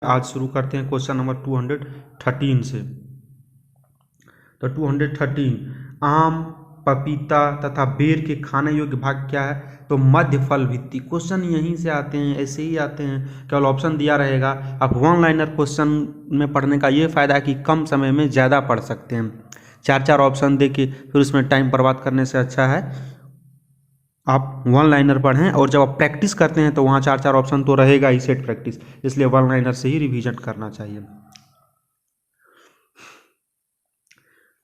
आज शुरू करते हैं क्वेश्चन नंबर 213 से। तो 213 आम, पपीता तथा बेर के खाने योग्य भाग क्या है? तो मध्य फल भित्ति। क्वेश्चन यहीं से आते हैं, ऐसे ही आते हैं, केवल ऑप्शन दिया रहेगा। अब वन लाइनर क्वेश्चन में पढ़ने का ये फायदा है कि कम समय में ज़्यादा पढ़ सकते हैं। चार चार ऑप्शन दे के फिर उसमें टाइम बर्बाद करने से अच्छा है आप वन लाइनर पढ़ें, और जब आप प्रैक्टिस करते हैं तो वहाँ चार चार ऑप्शन तो रहेगा ही सेट प्रैक्टिस, इसलिए वन लाइनर से ही रिवीजन करना चाहिए।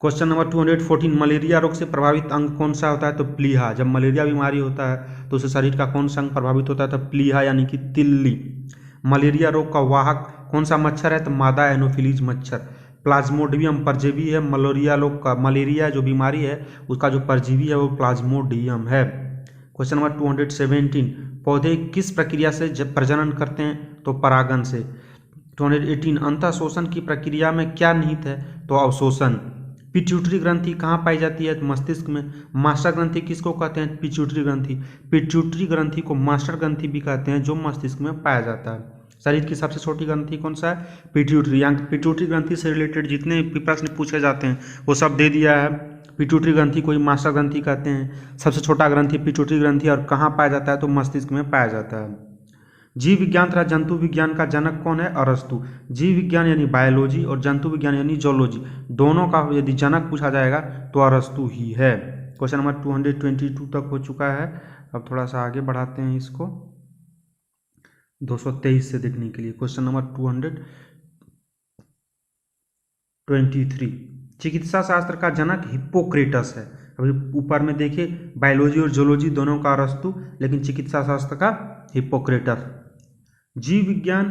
क्वेश्चन नंबर 214 मलेरिया रोग से प्रभावित अंग कौन सा होता है? तो प्लीहा। जब मलेरिया बीमारी होता है तो उससे शरीर का कौन सा अंग प्रभावित होता है? तो प्लीहा यानी कि तिल्ली। मलेरिया रोग का वाहक कौन सा मच्छर है? तो मादा एनोफिलीज मच्छर। प्लाज्मोडियम परजीवी है मलेरिया रोग का। मलेरिया जो बीमारी है उसका जो परजीवी है वो प्लाज्मोडियम है। क्वेश्चन नंबर 217 पौधे किस प्रक्रिया से प्रजनन करते हैं? तो परागण से। 218 अंतः शोषण की प्रक्रिया में क्या निहित है? तो अवशोषण। पिट्यूटरी ग्रंथि कहाँ पाई जाती है? मस्तिष्क में। मास्टर ग्रंथि किसको कहते हैं? पिट्यूटरी ग्रंथि। पिट्यूटरी ग्रंथि को मास्टर ग्रंथि भी कहते हैं, जो मस्तिष्क में पाया जाता है। शरीर की सबसे छोटी ग्रंथि कौन सा है? पिट्यूटरी। पिट्यूटरी ग्रंथि से रिलेटेड जितने भी प्रश्न पूछे जाते हैं वो सब दे दिया है। पिट्यूटरी ग्रंथि को ही मास्टर ग्रंथि कहते हैं। सबसे छोटा ग्रंथि पिट्यूटरी ग्रंथि, और कहाँ पाया जाता है? तो मस्तिष्क में पाया जाता है। जीव विज्ञान तथा जंतु विज्ञान का जनक कौन है? अरस्तु। जीव विज्ञान यानी बायोलॉजी और जंतु विज्ञान यानी जोलॉजी, दोनों का यदि जनक पूछा जाएगा तो अरस्तु ही है। क्वेश्चन नंबर 222 तक हो चुका है। अब थोड़ा सा आगे बढ़ाते हैं इसको 223 से देखने के लिए। क्वेश्चन नंबर 223 चिकित्सा शास्त्र का जनक हिप्पोक्रेटस है। अभी ऊपर में देखिए बायोलॉजी और जोलॉजी दोनों का अरस्तु, लेकिन चिकित्सा शास्त्र का हिप्पोक्रेटस। जीव विज्ञान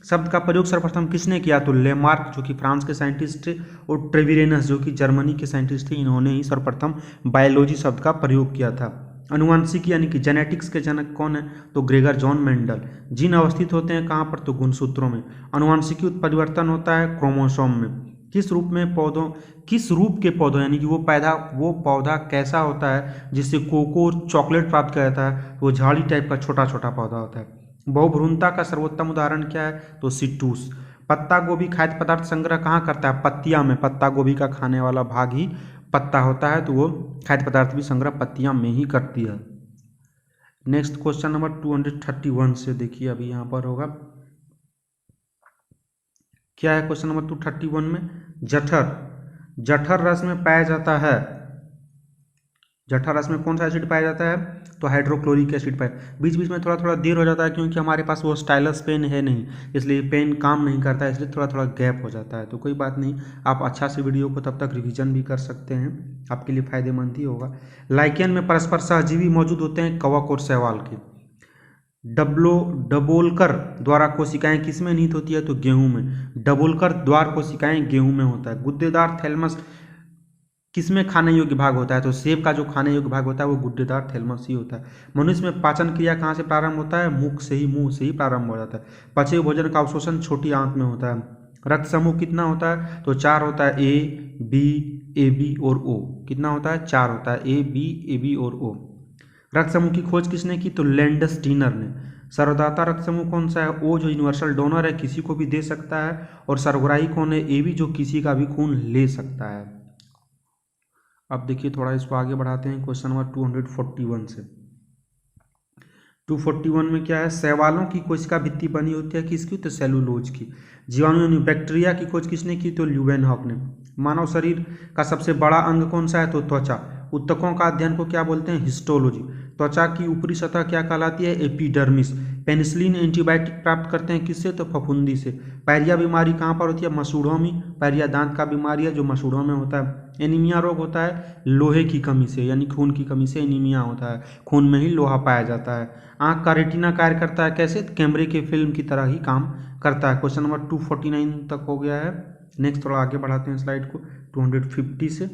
शब्द का प्रयोग सर्वप्रथम किसने किया? तो लेमार्क जो कि फ्रांस के साइंटिस्ट थे, और ट्रेविरेनस जो कि जर्मनी के साइंटिस्ट थे, इन्होंने ही सर्वप्रथम बायोलॉजी शब्द का प्रयोग किया था। अनुवांशिकी यानी कि जेनेटिक्स के जनक कौन है? तो ग्रेगर जॉन मेंडल। जीन अवस्थित होते हैं कहाँ पर? तो गुणसूत्रों में। अनुवांशिकी उत्परिवर्तन होता है क्रोमोसोम में। किस रूप के पौधों यानी कि वो पौधा कैसा होता है जिससे कोको चॉकलेट प्राप्त किया जाता है? वो झाड़ी टाइप का छोटा छोटा पौधा होता है। बहुभ्रूणता का सर्वोत्तम उदाहरण क्या है? तो सिट्रूस। पत्ता गोभी खाद्य पदार्थ संग्रह कहाँ करता है? पत्तियां में। पत्ता गोभी का खाने वाला भाग ही पत्ता होता है, तो वो खाद्य पदार्थ भी संग्रह पत्तियां में ही करती है। नेक्स्ट क्वेश्चन नंबर 231 से देखिए, अभी यहाँ पर होगा क्या है क्वेश्चन नंबर 231 में? जठर रस में पाया जाता है। जठर रस में कौन सा एसिड पाया जाता है? तो हाइड्रोक्लोरिक एसिड पाया। बीच बीच में थोड़ा थोड़ा देर हो जाता है क्योंकि हमारे पास वो स्टाइलस पेन है नहीं, इसलिए पेन काम नहीं करता है, इसलिए थोड़ा थोड़ा गैप हो जाता है। तो कोई बात नहीं, आप अच्छा से वीडियो को तब तक रिवीजन भी कर सकते हैं, आपके लिए फायदेमंद ही होगा। लाइकेन में परस्पर सहजीवी मौजूद होते हैं कवक और शैवाल के। डबोलकर द्वारा कोशिकाएं किस में निहित होती है? तो गेहूं में। डबोलकर द्वार कोशिकाएं गेहूं में होता है। गुद्देदार थैलमस किसमें खाने योग्य भाग होता है? तो सेब का जो खाने योग्य भाग होता है वो गुद्देदार थैलमस ही होता है। मनुष्य में पाचन क्रिया कहाँ से प्रारंभ होता है? मुंह से ही प्रारंभ हो जाता है। पचे हुए भोजन का अवशोषण छोटी आंत में होता है। रक्त समूह कितना होता है? तो 4 होता है, ए बी ए बी और ओ। कितना होता है? 4 होता है, ए बी ए बी और ओ। रक्त समूह की खोज किसने की? तो लैंडस्टीनर ने। सर्वदाता रक्त समूह कौन सा है? ओ जो यूनिवर्सल डोनर है, किसी को भी दे सकता है, और सर्वग्राही कौन है? ए बी जो किसी का भी खून ले सकता है। अब देखिए थोड़ा इसको आगे बढ़ाते हैं क्वेश्चन नंबर 241 से। 241 में क्या है? शैवालों की कोशिका भित्ति बनी होती है किसकी? तो सेलुलोज की। जीवाणु यानी बैक्टीरिया की खोज किसने की? तो ल्यूवेनहॉक ने। मानव शरीर का सबसे बड़ा अंग कौन सा है? तो त्वचा। ऊतकों का अध्ययन को क्या बोलते हैं? हिस्टोलॉजी। त्वचा की ऊपरी सतह क्या कहलाती है? एपिडर्मिस। पेनिसिलिन एंटीबायोटिक प्राप्त करते हैं किससे? तो फफूंदी से। पायरिया बीमारी कहाँ पर होती है? मसूड़ों में। पायरिया दांत का बीमारी है जो मसूड़ों में होता है। एनीमिया रोग होता है लोहे की कमी से, यानी खून की कमी से एनीमिया होता है। खून में ही लोहा पाया जाता है। आंख का रेटिना कार्य करता है कैसे? कैमरे के फिल्म की तरह ही काम करता है। क्वेश्चन नंबर 249 तक हो गया है। नेक्स्ट थोड़ा आगे बढ़ाते हैं स्लाइड को 250 से।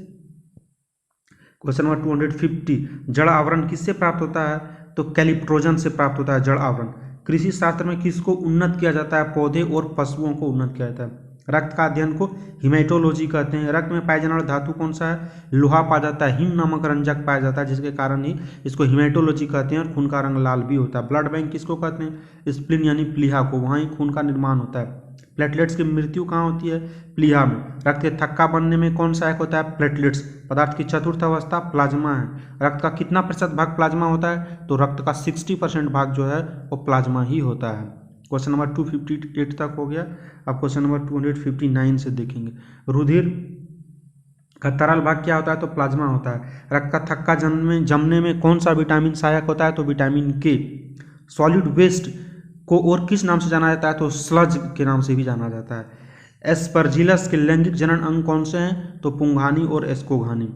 क्वेश्चन नंबर 250 जड़ आवरण किससे प्राप्त होता है? तो कैलिप्ट्रोजन से प्राप्त होता है जड़ आवरण। कृषि शास्त्र में किसको उन्नत किया जाता है? पौधे और पशुओं को उन्नत किया जाता है। रक्त का अध्ययन को हिमेटोलॉजी कहते हैं। रक्त में पाया जाने वाला धातु कौन सा है? लोहा पाया जाता है। हिम नामक रंजक पाया जाता है, जिसके कारण ही इसको हिमेटोलॉजी कहते हैं। और खून का रंग लाल भी होता है। ब्लड बैंक किसको कहते हैं? स्प्लीन यानी प्लीहा को, वहाँ ही खून का निर्माण होता है। प्लेटलेट्स की मृत्यु कहाँ होती है? प्लीहा में। रक्त के थक्का बनने में कौन सहायक होता है? प्लेटलेट्स। पदार्थ की चतुर्थ अवस्था प्लाज्मा है। रक्त का कितना प्रतिशत भाग प्लाज्मा होता है? तो रक्त का 60% भाग जो है वो प्लाज्मा ही होता है। क्वेश्चन नंबर 258 तक हो गया। अब क्वेश्चन नंबर 259 से देखेंगे। रुधिर का तरल भाग क्या होता है? तो प्लाज्मा होता है। रक्त का थक्का जमने में कौन सा विटामिन सहायक होता है? तो विटामिन के। सॉलिड वेस्ट को और किस नाम से जाना जाता है? तो स्लज के नाम से भी जाना जाता है। एस्परजिलस के लैंगिक जनन अंग कौन से हैं? तो पुंघानी और एस्कोघानी।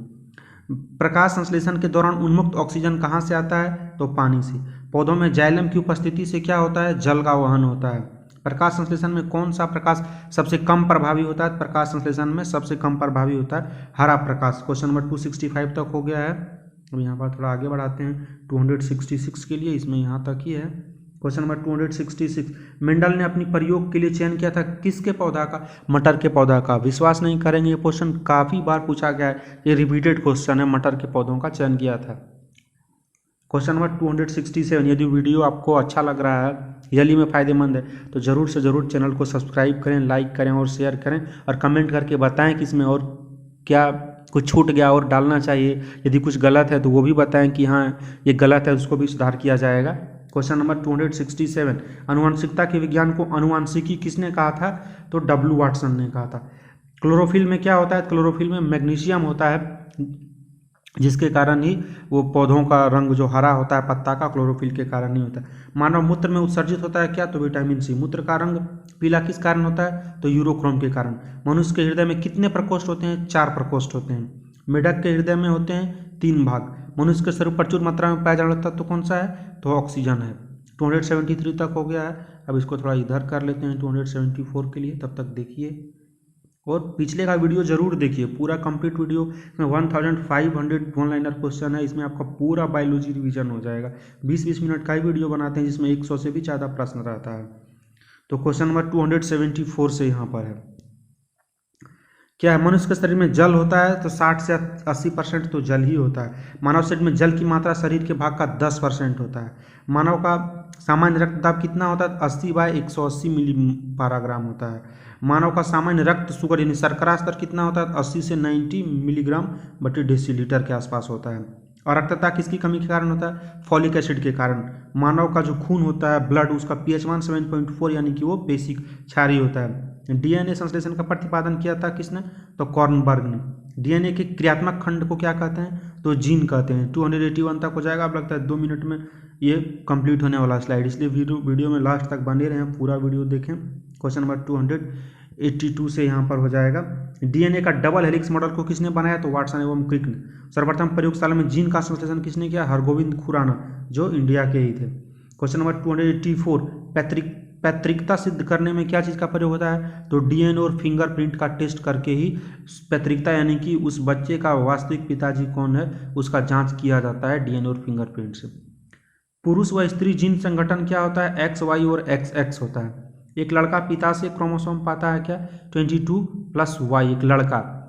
प्रकाश संश्लेषण के दौरान उन्मुक्त ऑक्सीजन कहाँ से आता है? तो पानी से। पौधों में जाइलम की उपस्थिति से क्या होता है? जल का वहन होता है। प्रकाश संश्लेषण में कौन सा प्रकाश सबसे कम प्रभावी होता है? प्रकाश संश्लेषण में सबसे कम प्रभावी होता है हरा प्रकाश। क्वेश्चन नंबर 265 तक हो गया है। अब यहाँ पर थोड़ा आगे बढ़ाते हैं 266 के लिए, इसमें यहाँ तक ही है। क्वेश्चन नंबर 266, मेंडल ने अपनी प्रयोग के लिए चयन किया था किसके पौधा का? मटर के पौधा का। विश्वास नहीं करेंगे, ये क्वेश्चन काफ़ी बार पूछा गया है, ये रिपीटेड क्वेश्चन है। मटर के पौधों का चयन किया था। क्वेश्चन नंबर 267, यदि वीडियो आपको अच्छा लग रहा है, रियली में फ़ायदेमंद है, तो ज़रूर से ज़रूर चैनल को सब्सक्राइब करें, लाइक करें और शेयर करें, और कमेंट करके बताएं कि इसमें और क्या कुछ छूट गया और डालना चाहिए। यदि कुछ गलत है तो वो भी बताएं कि हाँ ये गलत है, उसको भी सुधार किया जाएगा। क्वेश्चन नंबर 267, आनुवंशिकता के विज्ञान को आनुवंशिकी किसने कहा था? तो W वाटसन ने कहा था। क्लोरोफिल में क्या होता है? क्लोरोफिल में मैग्नीशियम होता है, जिसके कारण ही वो पौधों का रंग जो हरा होता है पत्ता का, क्लोरोफिल के कारण ही होता है। मानव मूत्र में उत्सर्जित होता है क्या? तो विटामिन सी। मूत्र का रंग पीला किस कारण होता है? तो यूरोक्रोम के कारण। मनुष्य के हृदय में कितने प्रकोष्ठ होते हैं? 4 प्रकोष्ठ होते हैं। मेढक के हृदय में होते हैं 3 भाग। मनुष्य के शरीर में प्रचुर मात्रा में पाया जाने वाला तत्व कौन सा है? तो ऑक्सीजन है। 273 तक हो गया है। अब इसको थोड़ा इधर कर लेते हैं 274 के लिए, तब तक देखिए और पिछले का वीडियो जरूर देखिए, पूरा कंप्लीट वीडियो में 1500 वन लाइनर क्वेश्चन है। इसमें आपका पूरा बायोलॉजी रिवीजन हो जाएगा। 20-20 मिनट का ही वीडियो बनाते हैं, जिसमें 100 से भी ज़्यादा प्रश्न रहता है। तो क्वेश्चन नंबर 274 से यहाँ पर है, क्या है? मनुष्य के शरीर में जल होता है तो 60 से 80% तो जल ही होता है। मानव शरीर में जल की मात्रा शरीर के भाग का 10% होता है। मानव का सामान्य रक्तदाब कितना होता है? 80/180 मिली पैराग्राम होता है। मानव का सामान्य रक्त शुगर यानी शर्करा स्तर कितना होता है? 80 से 90 मिलीग्राम बटे डेसीलीटर के आसपास होता है। और रक्तता किसकी कमी के कारण होता है? फॉलिक एसिड के कारण। मानव का जो खून होता है ब्लड, उसका pH मान 7.4 यानी कि वो बेसिक क्षारीय होता है। डीएनए संश्लेषण का प्रतिपादन किया था किसने? तो कॉर्नबर्ग ने। डीएनए के क्रियात्मक खंड को क्या कहते हैं? तो जीन कहते हैं। 281 तक हो जाएगा। अब लगता है 2 मिनट में ये कंप्लीट होने वाला स्लाइड, इसलिए वीडियो में लास्ट तक बने रहें, पूरा वीडियो देखें। क्वेश्चन नंबर 282 से यहाँ पर हो जाएगा। डीएनए का डबल हेलिक्स मॉडल को किसने बनाया? तो वाटसन एवं क्रिक ने। सर्वप्रथम प्रयोगशाला में जीन का संश्लेषण किसने किया? हरगोविंद खुराना, जो इंडिया के ही थे। क्वेश्चन नंबर 284, पैतृकता सिद्ध करने में क्या चीज़ का प्रयोग होता है? तो डीएनए और फिंगरप्रिंट का टेस्ट करके ही पैतृकता यानी कि उस बच्चे का वास्तविक पिताजी कौन है उसका जांच किया जाता है डीएनए और फिंगरप्रिंट से। पुरुष व स्त्री जीन संगठन क्या होता है? XY और XX होता है। एक लड़का पिता से क्रोमोसोम पाता है क्या? 22+Y। एक लड़का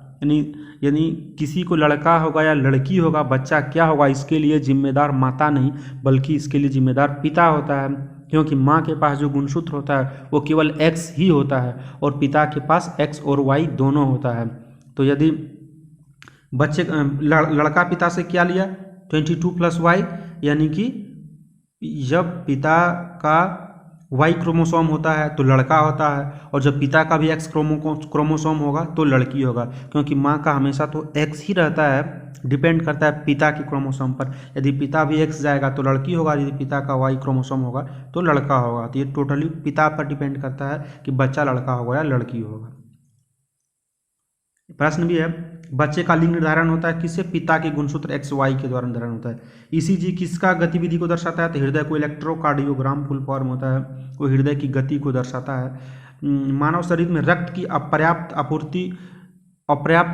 यानी किसी को लड़का होगा या लड़की होगा, बच्चा क्या होगा, इसके लिए जिम्मेदार माता नहीं बल्कि इसके लिए जिम्मेदार पिता होता है, क्योंकि माँ के पास जो गुणसूत्र होता है वो केवल X ही होता है और पिता के पास X और Y दोनों होता है। तो यदि बच्चे लड़का पिता से क्या लिया? 22+Y, यानी कि जब पिता का Y क्रोमोसोम होता है तो लड़का होता है, और जब पिता का भी X क्रोमोसोम होगा तो लड़की होगा, क्योंकि माँ का हमेशा तो X ही रहता है, डिपेंड करता है पिता के क्रोमोसोम पर। यदि पिता भी X जाएगा तो लड़की होगा, यदि पिता का Y क्रोमोसोम होगा तो लड़का होगा। तो ये टोटली पिता पर डिपेंड करता है कि बच्चा लड़का होगा या लड़की होगा। प्रश्न भी है, बच्चे का लिंग निर्धारण होता है किससे? पिता के गुणसूत्र XY के द्वारा निर्धारण होता है। ECG किसका गतिविधि को दर्शाता है? तो हृदय को। इलेक्ट्रोकार्डियोग्राम फुल फॉर्म होता है, वो हृदय की गति को दर्शाता है। मानव शरीर में रक्त की अपर्याप्त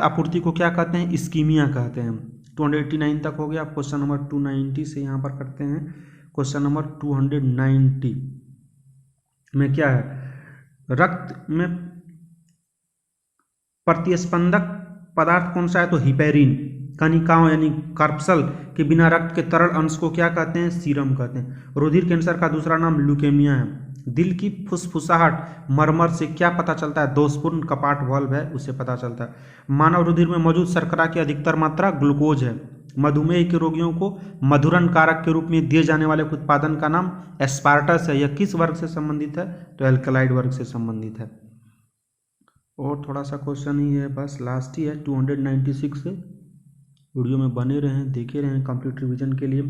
आपूर्ति को क्या कहते हैं? इस्कीमिया कहते हैं। 289 तक हो गया। क्वेश्चन नंबर 290 से यहाँ पर करते हैं। क्वेश्चन नंबर 290 में क्या है? रक्त में प्रतिस्पंदक पदार्थ कौन सा है? तो हिपेरिन। कनिकाओं यानी कार्पसल के बिना रक्त के तरल अंश को क्या कहते हैं? सीरम कहते हैं। रुधिर कैंसर का दूसरा नाम ल्यूकेमिया है। दिल की फुसफुसाहट मरमर से क्या पता चलता है? दोषपूर्ण कपाट वाल्व है, उससे पता चलता है। मानव रुधिर में मौजूद शर्करा की अधिकतर मात्रा ग्लूकोज है। मधुमेह के रोगियों को मधुरन कारक के रूप में दिए जाने वाले उत्पादन का नाम एस्पार्टस है। यह किस वर्ग से संबंधित है? तो एल्कलाइड वर्ग से संबंधित है। और थोड़ा सा क्वेश्चन ही है, बस लास्ट ही है, 296 से। वीडियो में बने रहें, देखे रहें कंप्लीट रिवीजन के लिए।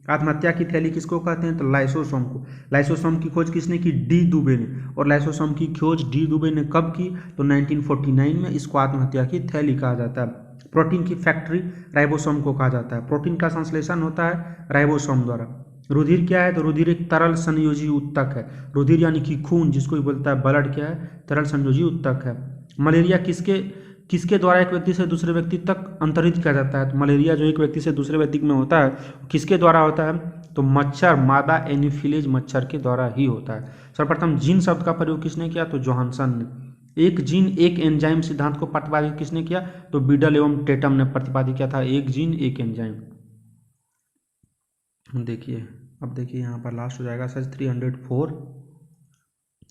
आत्महत्या की थैली किसको कहते हैं? तो लाइसोसोम को। लाइसोसोम की खोज किसने की? डी दुबे ने। और लाइसोसोम की खोज डी दुबे ने कब की? तो 1949 में। इसको आत्महत्या की थैली कहा जाता है। प्रोटीन की फैक्ट्री राइबोसोम को कहा जाता है। प्रोटीन का संश्लेषण होता है राइबोसोम द्वारा। रुधिर क्या है? तो रुधिर एक तरल संयोजी उत्तक है। रुधिर यानी कि खून, जिसको बोलता है ब्लड, क्या है? तरल संयोजी उत्तक है। मलेरिया किसके द्वारा एक व्यक्ति से दूसरे व्यक्ति तक अंतरित किया जाता है? तो मलेरिया जो एक व्यक्ति से दूसरे व्यक्ति में होता है, किसके द्वारा होता है? तो मच्छर, मादा एनोफिलीज मच्छर के द्वारा ही होता है। सर्वप्रथम जीन शब्द का प्रयोग किसने किया? तो जोहानसन ने। एक जीन एक एंजाइम सिद्धांत को प्रतिपादित किसने किया? तो बीडल एवं टेटम ने प्रतिपादित किया था। एक जीन एक एंजाइम। देखिए, अब देखिए यहाँ पर लास्ट हो जाएगा सच 304।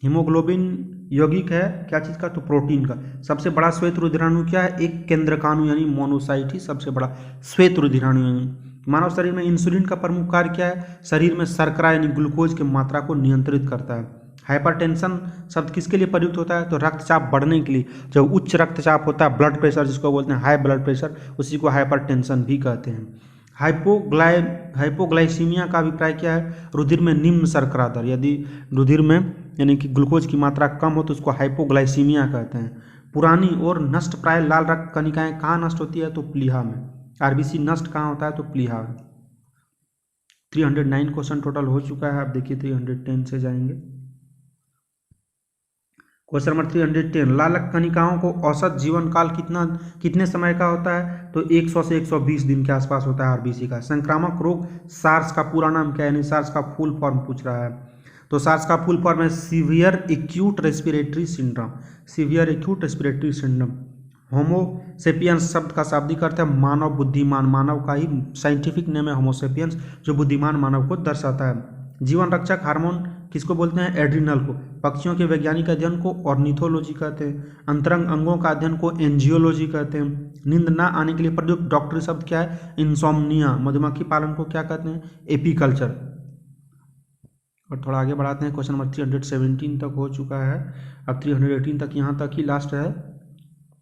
हीमोग्लोबिन यौगिक है क्या चीज़ का? तो प्रोटीन का। सबसे बड़ा श्वेत रुधिराणु क्या है? एक केंद्रकाणु यानी मोनोसाइट ही सबसे बड़ा श्वेत रुधिराणु है। मानव शरीर में इंसुलिन का प्रमुख कार्य क्या है? शरीर में शर्करा यानी ग्लूकोज की मात्रा को नियंत्रित करता है। हाइपरटेंशन शब्द किसके लिए प्रयुक्त होता है? तो रक्तचाप बढ़ने के लिए। जब उच्च रक्तचाप होता है, ब्लड प्रेशर जिसको बोलते हैं हाई ब्लड प्रेशर, उसी को हाइपरटेंशन भी कहते हैं। हाइपोग्लाइसीमिया का अभिप्राय क्या है? रुधिर में निम्न शर्करा दर। यदि रुधिर में यानी कि ग्लूकोज की मात्रा कम हो तो उसको हाइपोग्लाइसीमिया कहते हैं। पुरानी और नष्ट प्राय लाल रक्त कणिकाएं कहाँ नष्ट होती है? तो प्लीहा में। आरबीसी नष्ट कहाँ होता है? तो प्लीहा में। 309 क्वेश्चन टोटल हो चुका है। आप देखिए 310 से जाएंगे। क्वेश्चन नंबर 310, लाल रक्त कणिकाओं को औसत जीवन काल कितने समय का होता है? तो 100 से 120 दिन के आसपास होता है आरबीसी का। संक्रामक रोग सार्स का पूरा नाम क्या है? यानी सार्स का फुल फॉर्म पूछ रहा है। तो सार्स का फुल फॉर्म है severe acute respiratory syndrome. Severe acute respiratory syndrome. Homo sapiens शब्द का शाब्दिक अर्थ है मानव बुद्धिमान। मानव का ही साइंटिफिक नेम है होमोसेपियंस, जो बुद्धिमान मानव को दर्शाता है। जीवन रक्षक हार्मोन किसको बोलते हैं? एड्रिनल को। पक्षियों के वैज्ञानिक अध्ययन को ऑर्निथोलॉजी कहते हैं। अंतरंग अंगों का अध्ययन को एंजियोलॉजी कहते हैं। नींद ना आने के लिए प्रयुक्त डॉक्टरी शब्द क्या है? इंसोम्निया। मधुमक्खी पालन को क्या कहते हैं? एपीकल्चर। और थोड़ा आगे बढ़ाते हैं। क्वेश्चन नंबर 317 तक हो चुका है। अब 318 तक यहाँ तक ही लास्ट है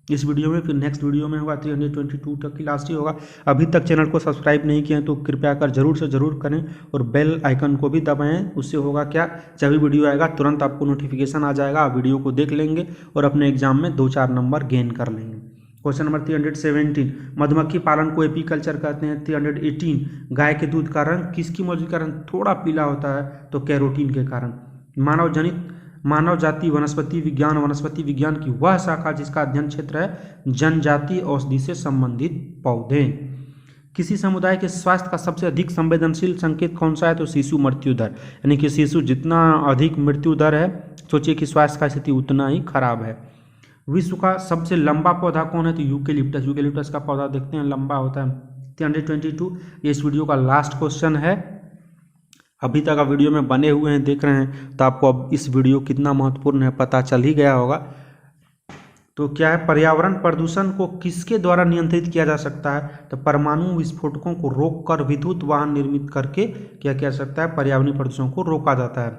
इस वीडियो में। फिर नेक्स्ट वीडियो में होगा 322 तक ही लास्ट ही होगा। अभी तक चैनल को सब्सक्राइब नहीं किया तो कृपया कर जरूर से ज़रूर करें और बेल आइकन को भी दबाएं। उससे होगा क्या? जब भी वीडियो आएगा तुरंत आपको नोटिफिकेशन आ जाएगा। आप वीडियो को देख लेंगे और अपने एग्जाम में 2-4 नंबर गेन कर लेंगे। क्वेश्चन नंबर 317, मधुमक्खी पालन को एपीकल्चर कहते हैं। 318, गाय के दूध का रंग किसकी मौजूद के कारण थोड़ा पीला होता है? तो कैरोटीन के कारण। मानव जाति वनस्पति विज्ञान की वह शाखा जिसका अध्ययन क्षेत्र है जनजाति औषधि से संबंधित पौधे। किसी समुदाय के स्वास्थ्य का सबसे अधिक संवेदनशील संकेत कौन सा है? तो शिशु मृत्यु दर। यानी कि शिशु जितना अधिक मृत्यु दर है, सोचिए कि स्वास्थ्य का स्थिति उतना ही खराब है। विश्व का सबसे लंबा पौधा कौन है? तो यूकेलिप्टस। यूकेलिप्टस का पौधा देखते हैं, लंबा होता है। 322, ये इस वीडियो का लास्ट क्वेश्चन है। अभी तक आप वीडियो में बने हुए हैं, देख रहे हैं, तो आपको अब इस वीडियो कितना महत्वपूर्ण है पता चल ही गया होगा। तो क्या है? पर्यावरण प्रदूषण को किसके द्वारा नियंत्रित किया जा सकता है? तो परमाणु विस्फोटकों को रोककर विद्युत वाहन निर्मित करके क्या किया जा सकता है? पर्यावरणीय प्रदूषण को रोका जाता है।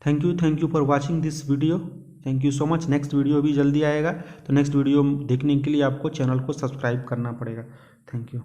Thank you for watching this video. Thank you so much. Next video भी जल्दी आएगा, तो नेक्स्ट वीडियो देखने के लिए आपको चैनल को सब्सक्राइब करना पड़ेगा। Thank you.